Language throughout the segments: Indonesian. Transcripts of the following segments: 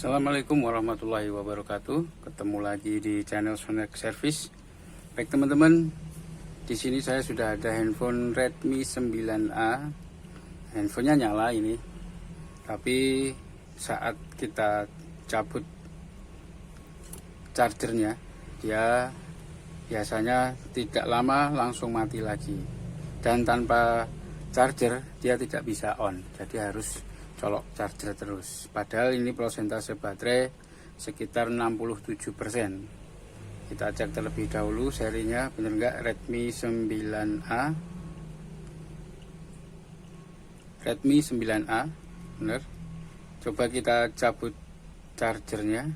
Assalamualaikum warahmatullahi wabarakatuh. Ketemu lagi di channel Sonek Service. Baik teman-teman, di sini saya sudah ada handphone Redmi 9A. Handphonenya nyala ini, tapi saat kita cabut chargernya, dia biasanya tidak lama langsung mati lagi. Dan tanpa charger dia tidak bisa on, jadi harus colok charger terus. Padahal ini prosentase baterai sekitar 67%. Kita cek terlebih dahulu serinya, bener nggak? Redmi 9A. Redmi 9A, bener. Coba kita cabut chargernya.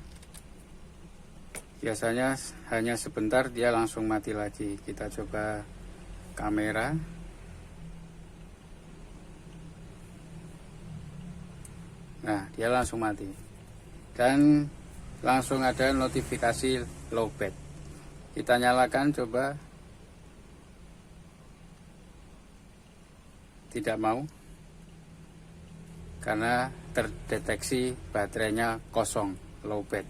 Biasanya hanya sebentar dia langsung mati lagi. Kita coba kamera. Nah, dia langsung mati. Dan langsung ada notifikasi lowbat. Kita nyalakan coba. Tidak mau. Karena terdeteksi baterainya kosong, lowbat.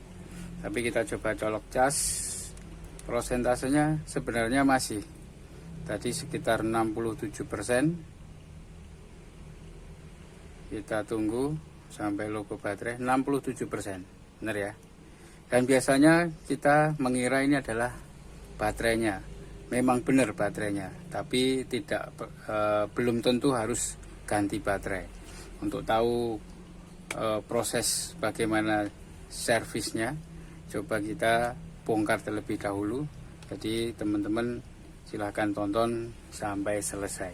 Tapi kita coba colok cas. Prosentasenya sebenarnya masih. Tadi sekitar 67%. Kita tunggu sampai logo baterai 67%, benar ya. Dan biasanya kita mengira ini adalah baterainya. Memang benar baterainya, tapi belum tentu harus ganti baterai. Untuk tahu proses bagaimana servisnya, coba kita bongkar terlebih dahulu. Jadi teman-teman silahkan tonton sampai selesai.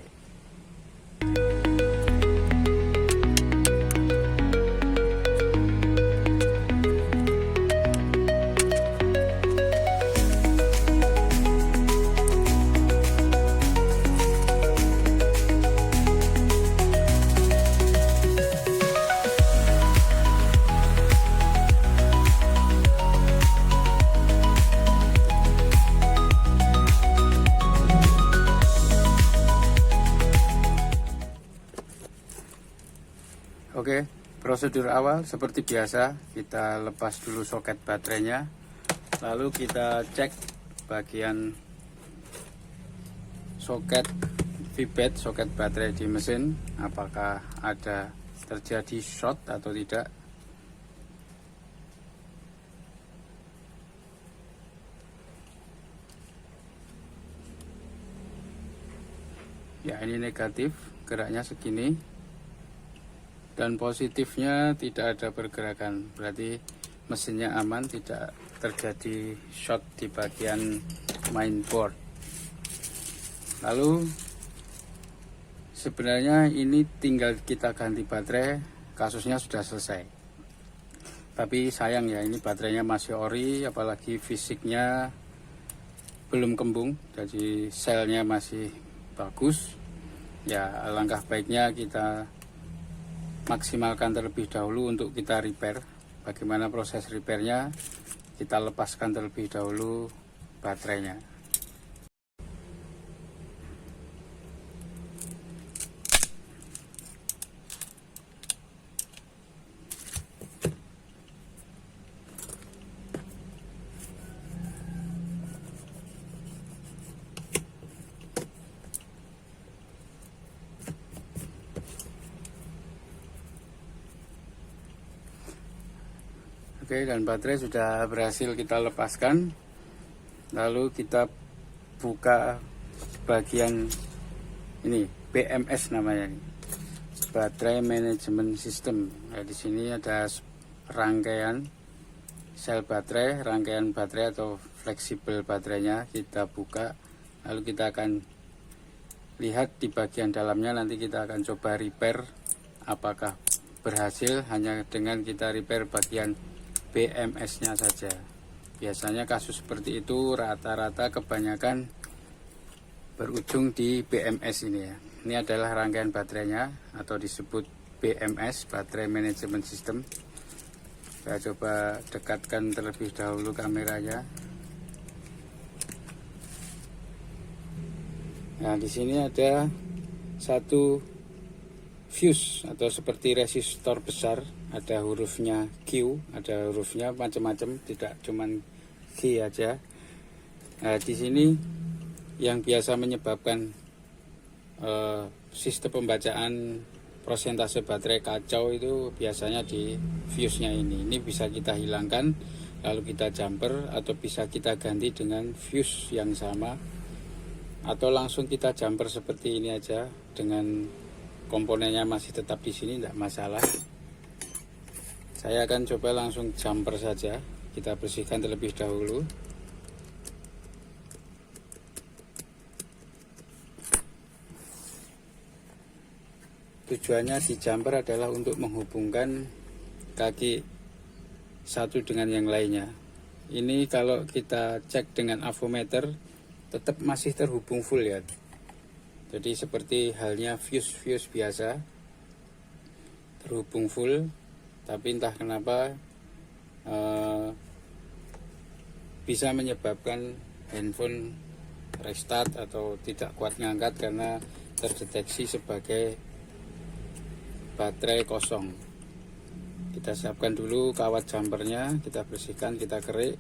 Oke, prosedur awal seperti biasa, kita lepas dulu soket baterainya, lalu kita cek bagian soket VBAT, soket baterai di mesin, apakah ada terjadi short atau tidak. Ya, ini negatif, geraknya segini. Dan positifnya tidak ada pergerakan, berarti mesinnya aman, tidak terjadi short di bagian mainboard. Lalu sebenarnya ini tinggal kita ganti baterai, kasusnya sudah selesai. Tapi sayang ya, ini baterainya masih ori, apalagi fisiknya belum kembung, jadi selnya masih bagus. Ya, alangkah baiknya kita maksimalkan terlebih dahulu untuk kita repair. Bagaimana proses repairnya? Kita lepaskan terlebih dahulu baterainya. Oke, dan baterai sudah berhasil kita lepaskan. Lalu kita buka bagian ini, BMS namanya, Baterai Management System. Nah, di sini ada rangkaian sel baterai, rangkaian baterai atau fleksibel baterainya. Kita buka, lalu kita akan lihat di bagian dalamnya. Nanti kita akan coba repair apakah berhasil hanya dengan kita repair bagian BMS-nya saja. Biasanya kasus seperti itu rata-rata kebanyakan berujung di BMS ini ya. Ini adalah rangkaian baterainya atau disebut BMS, Baterai Management System. Saya coba dekatkan terlebih dahulu kameranya. Nah, di sini ada satu fuse atau seperti resistor besar ada hurufnya Q, ada hurufnya macam-macam, tidak cuman G aja. Nah, di sini yang biasa menyebabkan sistem pembacaan prosentase baterai kacau itu biasanya di fuse-nya ini. Ini bisa kita hilangkan lalu kita jumper, atau bisa kita ganti dengan fuse yang sama, atau langsung kita jumper seperti ini aja dengan komponennya masih tetap di sini, tidak masalah. Saya akan coba langsung jumper saja. Kita bersihkan terlebih dahulu. Tujuannya di jumper adalah untuk menghubungkan kaki satu dengan yang lainnya. Ini kalau kita cek dengan avometer tetap masih terhubung full ya. Jadi seperti halnya fuse biasa terhubung full, tapi entah kenapa bisa menyebabkan handphone restart atau tidak kuat ngangkat karena terdeteksi sebagai baterai kosong. Kita siapkan dulu kawat jumpernya, kita bersihkan, kita kerik,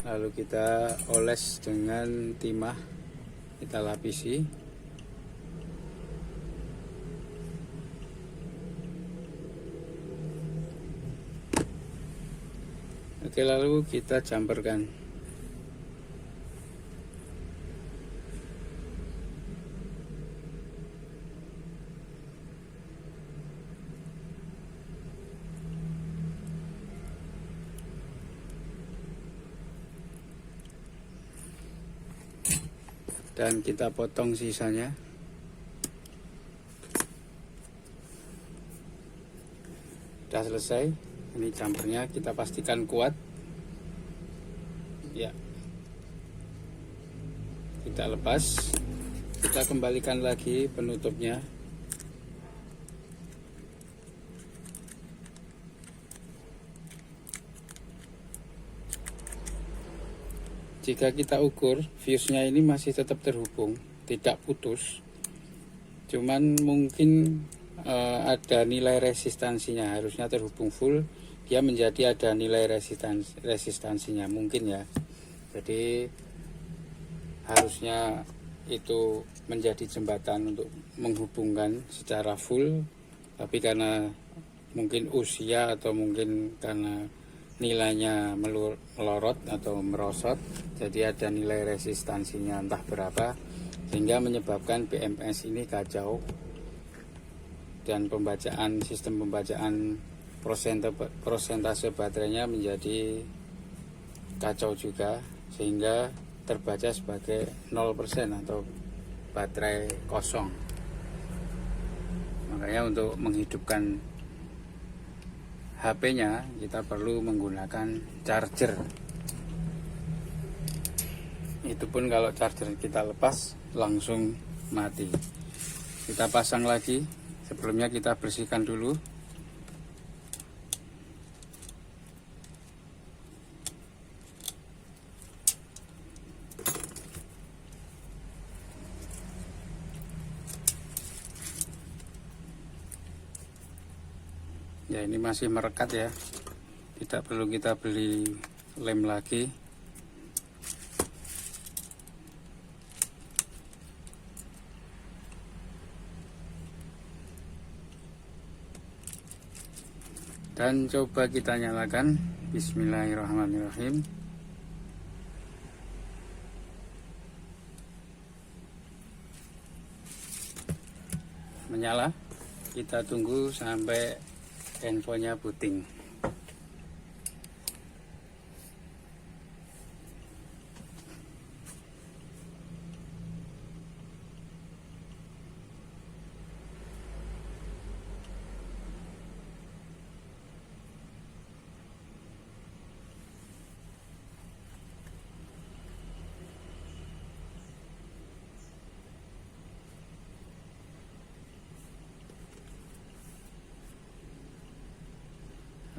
lalu kita oles dengan timah, kita lapisi. Oke, lalu kita jumperkan. Dan kita potong sisanya. Sudah selesai. Ini jumpernya, kita pastikan kuat ya. Kita lepas, kita kembalikan lagi penutupnya. Jika kita ukur, fuse-nya ini masih tetap terhubung, tidak putus. Cuman mungkin ada nilai resistansinya, harusnya terhubung full, dia menjadi ada nilai resistansinya mungkin ya. Jadi harusnya itu menjadi jembatan untuk menghubungkan secara full, tapi karena mungkin usia atau mungkin karena nilainya melorot atau merosot, jadi ada nilai resistansinya entah berapa, sehingga menyebabkan BMS ini kacau, dan sistem pembacaan prosentase baterainya menjadi kacau juga, sehingga terbaca sebagai 0% atau baterai kosong. Makanya untuk menghidupkan HP-nya kita perlu menggunakan charger. Itu pun kalau charger kita lepas langsung mati. Kita pasang lagi. Sebelumnya kita bersihkan dulu. Ya, ini masih merekat ya, tidak perlu kita beli lem lagi. Dan coba kita nyalakan. Bismillahirrahmanirrahim. Menyala. Kita tunggu sampai handphonenya booting.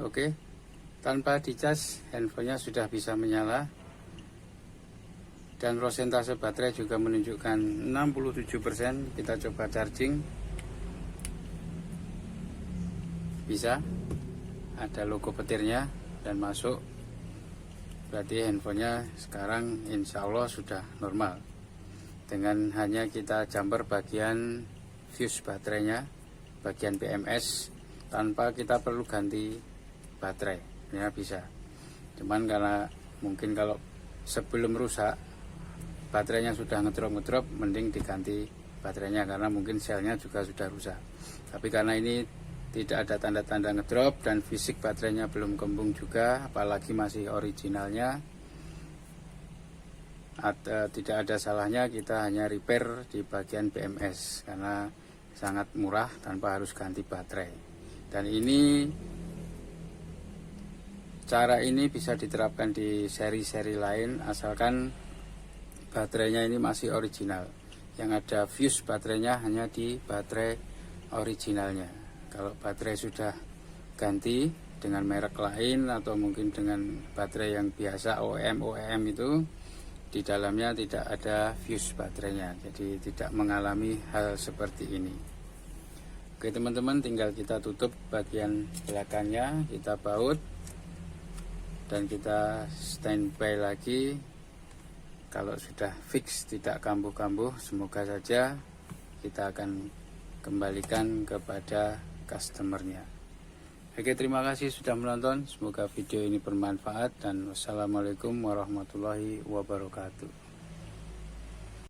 Oke, tanpa dicas handphonenya sudah bisa menyala, dan prosentase baterai juga menunjukkan 67%. Kita coba charging, bisa. ada logo petirnya dan masuk, berarti handphonenya sekarang insya Allah sudah normal. Dengan hanya kita jumper bagian fuse baterainya, bagian BMS, tanpa kita perlu ganti baterai, ya bisa. Cuman karena mungkin kalau sebelum rusak baterainya sudah ngedrop, mending diganti baterainya karena mungkin selnya juga sudah rusak. Tapi karena ini tidak ada tanda-tanda ngedrop dan fisik baterainya belum kembung juga, apalagi masih originalnya, tidak ada salahnya kita hanya repair di bagian BMS karena sangat murah tanpa harus ganti baterai. Dan ini cara ini bisa diterapkan di seri-seri lain asalkan baterainya ini masih original. Yang ada fuse baterainya hanya di baterai originalnya. Kalau baterai sudah ganti dengan merek lain atau mungkin dengan baterai yang biasa OEM itu, di dalamnya tidak ada fuse baterainya, jadi tidak mengalami hal seperti ini. Oke teman-teman, tinggal kita tutup bagian belakangnya, kita baut dan kita standby lagi. Kalau sudah fix tidak kambuh-kambuh, semoga saja kita akan kembalikan kepada customernya. Oke, terima kasih sudah menonton. Semoga video ini bermanfaat dan wassalamualaikum warahmatullahi wabarakatuh.